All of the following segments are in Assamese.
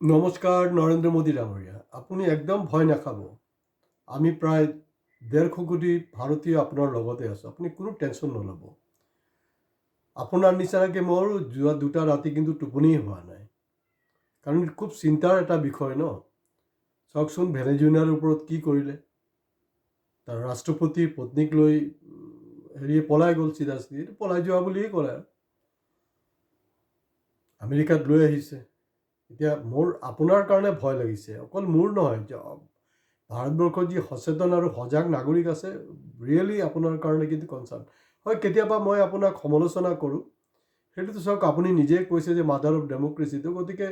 নমস্কাৰ নৰেন্দ্ৰ মোদী ডাঙৰীয়া, আপুনি একদম ভয় নাখাব। আমি প্ৰায় 1.5 কোটি ভাৰতীয় আপোনাৰ লগতে আছোঁ। আপুনি কোনো টেনশ্যন নল'ব। আপোনাৰ নিচিনাকৈ মোৰ যোৱা 2টা ৰাতি কিন্তু টোপনিয়ে হোৱা নাই, কাৰণ খুব চিন্তাৰ এটা বিষয় ন। চাওকচোন ভেনেজুৱেলাৰ ওপৰত কি কৰিলে। তাৰ ৰাষ্ট্ৰপতিৰ পত্নীক লৈ পলাই গ'ল, চিধা পলাই যোৱা বুলিয়েই ক'লে। আমেৰিকাত লৈ আহিছে। এতিয়া মোৰ আপোনাৰ কাৰণে ভয় লাগিছে, অকল মোৰ নহয়। ভাৰতবৰ্ষত যি সচেতন আৰু সজাগ নাগৰিক আছে, ৰিয়েলি আপোনাৰ কাৰণে কিন্তু কনচাৰ্ণ হয়। কেতিয়াবা মই আপোনাক সমালোচনা কৰোঁ, সেইটোতো চাওক আপুনি নিজে কৈছে যে মাদাৰ অফ ডেমক্ৰেচিটো, গতিকে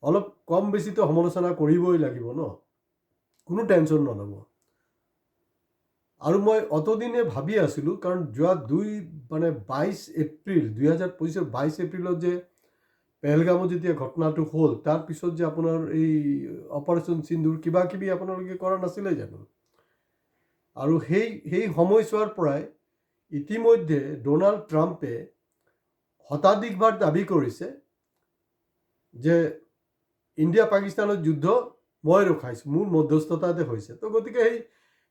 অলপ কম বেছিতো সমালোচনা কৰিবই লাগিব ন, কোনো টেনশ্যন নল'ব। আৰু মই অতদিনে ভাবি আছিলোঁ, কাৰণ যোৱা 22 এপ্ৰিল 2025 22 এপ্ৰিলত যে পেহেলগামত যেতিয়া ঘটনাটো হ'ল, তাৰপিছত যে আপোনাৰ এই অপাৰেশ্যন সিন্দুৰ কিবা কিবি আপোনালোকে কৰা নাছিলে জানো? আৰু সেই সময়ছোৱাৰ পৰাই ইতিমধ্যে ডোনাল্ড ট্ৰাম্পে শতাধিকবাৰ দাবী কৰিছে যে ইণ্ডিয়া পাকিস্তানৰ যুদ্ধ মই ৰখাইছোঁ, মোৰ মধ্যস্থতাতে হৈছে। তো গতিকে সেই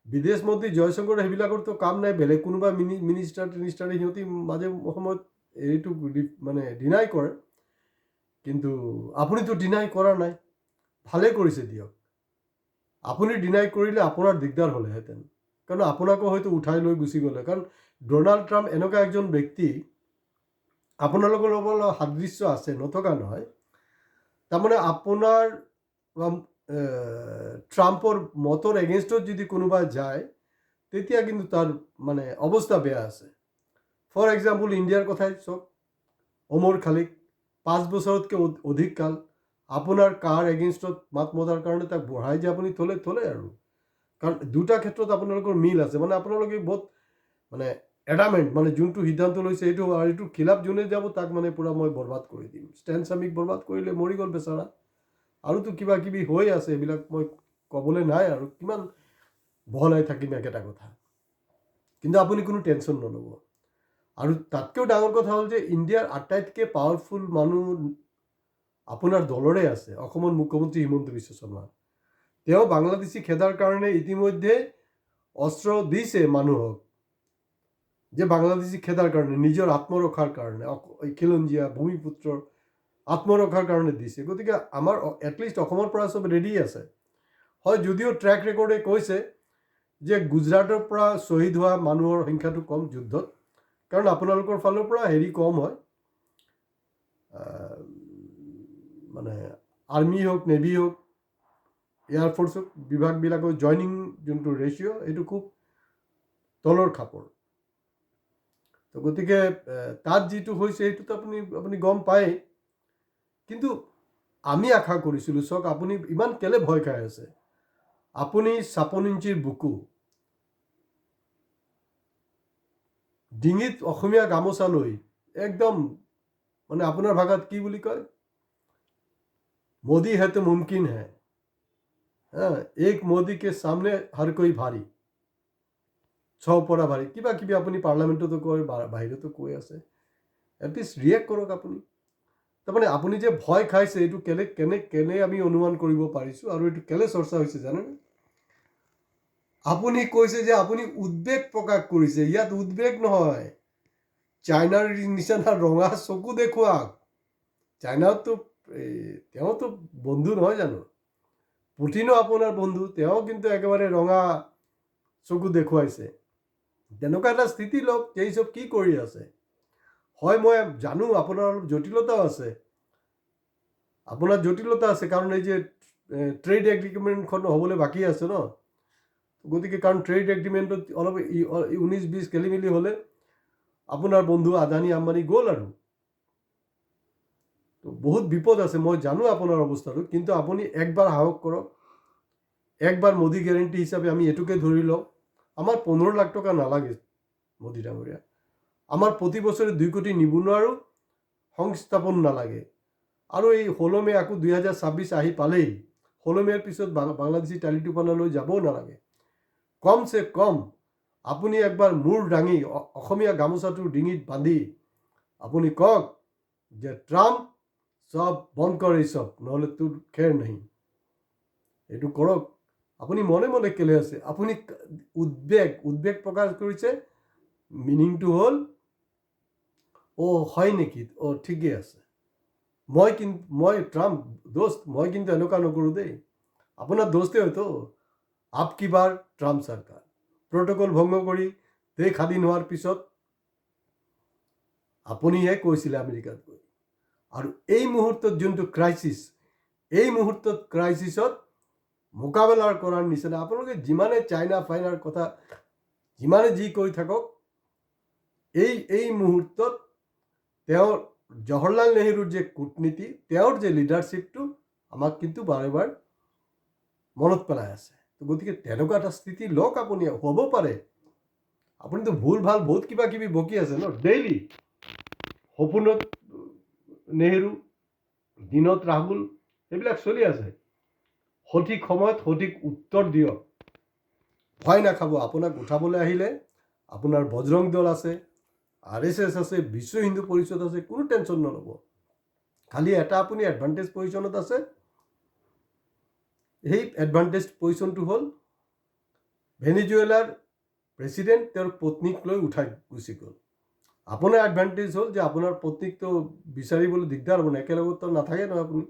বিদেশ মন্ত্ৰী জয়শংকৰ সেইবিলাকৰতো কাম নাই, বেলেগ কোনোবা মিনিষ্টাৰে সিহঁতি মাজে সময়ত এইটো মানে ডিনাই কৰে। কিন্তু আপুনিতো ডিনাই কৰা নাই, ভালে কৰিছে দিয়ক। আপুনি ডিনাই কৰিলে আপোনাৰ দিগদাৰ হ'লেহেঁতেন, কাৰণ আপোনাকো হয়তো উঠাই লৈ গুচি গ'লে। কাৰণ ডোনাল্ড ট্ৰাম্প এনেকুৱা একজন ব্যক্তি, আপোনালোকৰ লগত সাদৃশ্য আছে, নথকা নহয়। তাৰমানে আপোনাৰ ট্ৰাম্পৰ মতৰ এগেইনষ্টত যদি কোনোবা যায়, তেতিয়া কিন্তু তাৰ মানে অৱস্থা বেয়া আছে। ফৰ এক্সাম্পল ইণ্ডিয়াৰ কথাই চাওক, ওমৰ খালিক 5 বছৰতকৈ অধিক কাল আপোনাৰ কাৰ এগেইনষ্টত মাত মতাৰ কাৰণে তাক বঢ়াই যে আপুনি থলে আৰু। কাৰণ দুটা ক্ষেত্ৰত আপোনালোকৰ মিল আছে, মানে আপোনালোকে বহুত মানে এডামেণ্ট, মানে যোনটো সিদ্ধান্ত লৈছে এইটো, আৰু এইটো খিলাপ যোনে যাব তাক মানে পূৰা মই বৰবাদ কৰি দিম। ষ্টেন স্বামীক বৰবাদ কৰিলে মৰি গ'ল বেচাৰা, আৰুতো কিবা কিবি হৈ আছে, এইবিলাক মই ক'বলৈ নাই আৰু কিমান বহলাই থাকিম একেটা কথা। কিন্তু আপুনি কোনো টেনশ্যন নল'ব। আৰু তাতকৈও ডাঙৰ কথা হ'ল যে ইণ্ডিয়াৰ আটাইতকৈ পাৱাৰফুল মানুহ আপোনাৰ দলৰে আছে, অসমৰ মুখ্যমন্ত্ৰী হিমন্ত বিশ্ব শৰ্মা। তেওঁ বাংলাদেশী খেদাৰ কাৰণে ইতিমধ্যে অস্ত্ৰ দিছে মানুহক, যে বাংলাদেশী খেদাৰ কাৰণে, নিজৰ আত্মৰক্ষাৰ কাৰণে, খিলঞ্জীয়া ভূমিপুত্ৰৰ আত্মৰক্ষাৰ কাৰণে দিছে। গতিকে আমাৰ এটলিষ্ট অসমৰ পৰা চব ৰেডি আছে। হয়, যদিও ট্ৰেক ৰেকৰ্ডে কৈছে যে গুজৰাটৰ পৰা শ্বহীদ হোৱা মানুহৰ সংখ্যাটো কম যুদ্ধত, কাৰণ আপোনালোকৰ ফালৰ পৰা কম হয়, মানে আৰ্মি হওক, নেভি হওক, এয়াৰফ'ৰ্চ হওক, বিভাগবিলাকৰ জইনিং যোনটো ৰেচিঅ' এইটো খুব তলৰ খাপৰ। তো গতিকে তাত যিটো হৈছে সেইটোতো আপুনি গম পায়। কিন্তু আমি আশা কৰিছিলোঁ, চাওক আপুনি ইমান কেলে ভয় খাই আছে। আপুনি 56 ইঞ্চিৰ বুকু, ডিঙিত অসমীয়া গামোচা লৈ একদম, মানে আপোনাৰ ভাষাত কি বুলি কয়, মোদী হে তো মুমকিন হে, এক মোদী কে সামনে হৰ কোই ভাৰী, ছৌ পৰা ভাৰী, কিবা কিবি আপুনি পাৰ্লামেণ্টতো কয়, বাহিৰতো কৈ আছে। এটলিষ্ট ৰিয়েক্ট কৰক আপুনি। তাৰমানে আপুনি যে ভয় খাইছে, এইটো কেনে আমি অনুমান কৰিব পাৰিছোঁ, আৰু এইটো কেলে চৰ্চা হৈছে জানেনে? আপুনি কৈছে যে আপুনি উদ্বেগ প্ৰকাশ কৰিছে। ইয়াত উদ্বেগ নহয়, চাইনাৰ নিচিনা ৰঙা চকু দেখুৱাওক। চাইনাতো তেওঁতো বন্ধু নহয় জানো? পুটিনো আপোনাৰ বন্ধু, তেওঁ কিন্তু একেবাৰে ৰঙা চকু দেখুৱাইছে। তেনেকুৱা এটা স্থিতি লওক, এই চব কি কৰি আছে। হয়, মই জানো আপোনাৰ অলপ জটিলতাও আছে, কাৰণ এই যে ট্ৰেড এগ্ৰিমেণ্টখন হ'বলৈ বাকী আছে ন। গতিকে কাৰণ ট্ৰেড এগ্ৰিমেণ্টত অলপ 19-20 খেলি মেলি হ'লে আপোনাৰ বন্ধু আদানী আম্বানী গ'ল আৰু। তো বহুত বিপদ আছে, মই জানো আপোনাৰ অৱস্থাটো। কিন্তু আপুনি একবাৰ সাহস কৰক, একবাৰ মোদী গেৰেণ্টি হিচাপে আমি এইটোকে ধৰি লওঁ, আমাৰ 15 লাখ টকা নালাগে মোদী ডাঙৰীয়া। আমাৰ প্ৰতি বছৰে 2 কোটি নিবনুৱাৰো সংস্থাপন নালাগে। আৰু এই 16 মে আকৌ 2026 আহি পালেই, 16 মেৰ পিছত বাংলাদেশী টালি টোপনালৈ যাবও নালাগে। কমচে কম আপুনি একবাৰ মূৰ দাঙি অসমীয়া গামোচাটোৰ ডিঙিত বান্ধি আপুনি কওক যে ট্ৰাম্প সব বন্ধ কৰ এই সব, নহ'লে তোৰ খেৰ নাহি। এইটো কৰক। আপুনি মনে মনে কেলে আছে? আপুনি উদ্বেগ প্ৰকাশ কৰিছে। মিনিংটো হ'ল হয় নেকি, ঠিকেই আছে। মই ট্ৰাম্প দোস্ত, মই কিন্তু এনেকুৱা নকৰোঁ দেই। আপোনাৰ দোস্তে হয়তো আপকি বাৰ ট্ৰাম্প চৰকাৰ প্ৰট'কল ভংগ কৰি দেশ স্বাধীন হোৱাৰ পিছত আপুনিহে কৈছিলে আমেৰিকাত গৈ। আৰু এই মুহূৰ্তত যোনটো ক্ৰাইচিছ, এই মুহূৰ্তত ক্ৰাইচিছত মোকাবিলা কৰাৰ নিচিনা আপোনালোকে যিমানে চাইনা ফাইনাৰ কথা যিমানে যি কৰি থাকক, এই মুহূৰ্তত তেওঁৰ জৱাহৰলাল নেহৰুৰ যে কূটনীতি, তেওঁৰ যে লিডাৰশ্বিপটো আমাক কিন্তু বাৰে বাৰ মনত পেলাই আছে। গতিকে তেনেকুৱা এটা স্থিতি লওক আপুনি। হ'ব পাৰে আপুনিতো ভুল ভাল বহুত কিবা কিবি বকি আছে ন ডেইলি। সপোনত নেহৰু, দিনত ৰাহুল, সেইবিলাক চলি আছে। সঠিক সময়ত সঠিক উত্তৰ দিয়ক। ভয় নাখাব। আপোনাক উঠাবলৈ আহিলে আপোনাৰ বজৰং দল আছে, RSS আছে, বিশ্ব হিন্দু পৰিষদ আছে, কোনো টেনশ্যন নল'ব। খালি এটা আপুনি এডভান্টেজ পজিশ্যনত আছে। সেই এডভান্টেজ পজিশ্যনটো হ'ল ভেনিজুৱেলাৰ প্ৰেচিডেণ্ট তেওঁৰ পত্নীক লৈ উঠাই গুচি গ'ল। আপোনাৰ এডভান্টেজ হ'ল যে আপোনাৰ পত্নীকটো বিচাৰিবলৈ দিগদাৰ হ'ব, একেলগততো নাথাকে নহয় আপুনি।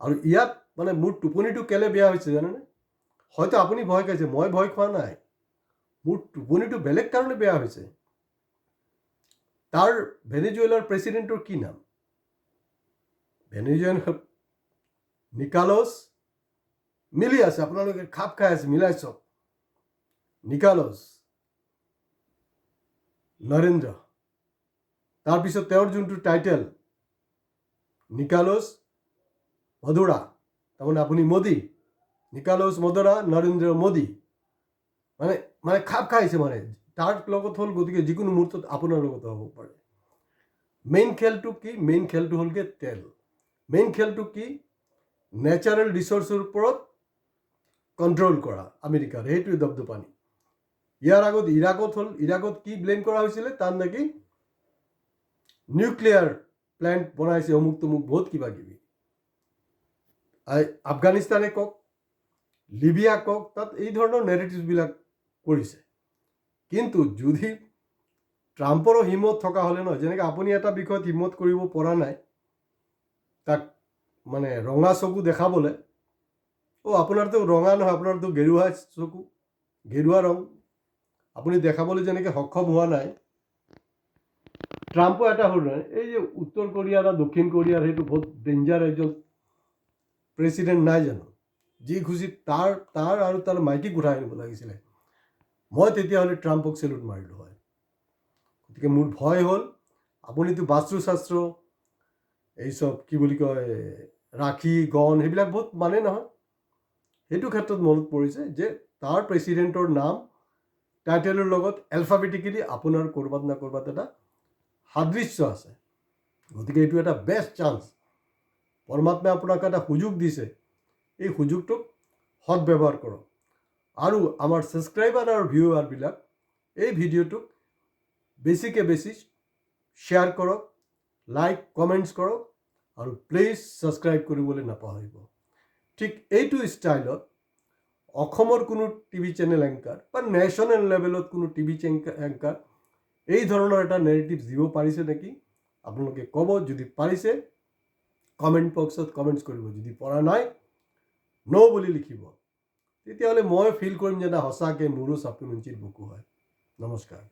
আৰু ইয়াত মানে মোৰ টোপনিটো কেলে বেয়া হৈছে জানেনে? হয়তো আপুনি ভয় খাইছে, মই ভয় খোৱা নাই। মোৰ টোপনিটো বেলেগ কাৰণে বেয়া হৈছে। তাৰ ভেনিজুৱেলাৰ প্ৰেচিডেণ্টৰ কি নাম? ভেনিজুৱেলাৰ নিকোলাছ মিলি আছে। আপোনালোকে খাপ খাই আছে, মিলাই চাওক। নিকোলাছ নৰেন্দ্ৰ, তাৰপিছত তেওঁৰ যোনটো টাইটেল নিকোলাছ মধুৰা, তাৰমানে আপুনি মোদী, নিকোলাছ মধুৰা নৰেন্দ্ৰ মোদী, মানে খাপ খাইছে। মানে তাৰ লগত হ'ল, গতিকে যিকোনো মুহূৰ্তত আপোনাৰ লগতো হ'ব পাৰে। মেইন খেলটো কি? মেইন খেলটো হ'লগৈ তেল। মেইন খেলটো কি? নেচাৰেল ৰিচোৰ্চৰ ওপৰত কণ্ট্ৰল কৰা আমেৰিকাৰ, সেইটোৱে দপদপানি। ইয়াৰ আগত ইৰাকত হ'ল, ইৰাকত কি ব্লেম কৰা হৈছিলে? তাত নাকি নিউক্লিয়াৰ প্লেণ্ট বনাইছে, অমুক তমুক বহুত কিবা কিবি। আফগানিস্তানে কওক, লিবিয়া কওক, তাত এই ধৰণৰ নেৰেটিভবিলাক কৰিছে। কিন্তু যদি ট্ৰাম্পৰো হিম্মত থকা হ'লে নহয়, যেনেকৈ আপুনি এটা বিষয়ত হিম্মত কৰিব পৰা নাই, তাক মানে ৰঙা চকু দেখাবলৈ, আপোনাৰতো ৰঙা নহয়, আপোনাৰতো গেৰুৱা চকু, গেৰুৱা ৰং, আপুনি দেখাবলৈ যেনেকৈ সক্ষম হোৱা নাই। ট্ৰাম্পো এটা হ'ল নহয়, এই যে উত্তৰ কোৰিয়া বা দক্ষিণ কোৰিয়াৰ সেইটো বহুত ডেঞ্জাৰ এজন প্ৰেচিডেণ্ট নাই জানো? যি খুচি তাৰ আৰু তাৰ মাইকীক উঠাই আনিব লাগিছিলে। মই তেতিয়াহ'লে ট্ৰাম্পক চেলুট মাৰিলোঁ হয়। গতিকে মোৰ ভয় হ'ল, আপুনিতো বাস্তুশাস্ত্ৰ, এই চব কি বুলি কয়, ৰাখি গণ, সেইবিলাক বহুত মানে নহয়। সেইটো ক্ষেত্ৰত মনত পৰিছে যে তাৰ প্ৰেচিডেণ্টৰ নাম টাইটেলৰ লগত এলফাবেটিকেলি আপোনাৰ ক'ৰবাত না ক'ৰবাত এটা সাদৃশ্য আছে। গতিকে এইটো এটা বেষ্ট চান্স। পৰমাত্মাই আপোনাক এটা সুযোগ দিছে, এই সুযোগটোক সদব্যৱহাৰ কৰক। আৰু আমাৰ ছাবস্ক্ৰাইবাৰ আৰু ভিউৱাৰবিলাক এই ভিডিঅ'টোক বেছিকৈ বেছি শ্বেয়াৰ কৰক, লাইক কমেণ্টছ কৰক, আৰু প্লিজ ছাবস্ক্ৰাইব কৰিবলৈ নাপাহৰিব। ঠিক এইটো ষ্টাইলত অসমৰ কোনো টিভি চেনেল এংকাৰ বা নেশ্যনেল লেভেলত কোনো টিভি এংকাৰ এই ধৰণৰ এটা নেৰেটিভ দিব পাৰিছে নেকি? আপোনালোকে ক'ব। যদি পাৰিছে কমেণ্ট বক্সত কমেণ্টছ কৰিব, যদি পৰা নাই ন' বুলি লিখিব। তেতিয়াহ'লে মই ফিল কৰিম যে না, সঁচাকৈ মোৰো ছাপ্লিমেণ্টাৰীৰ বুকু হয়। নমস্কাৰ।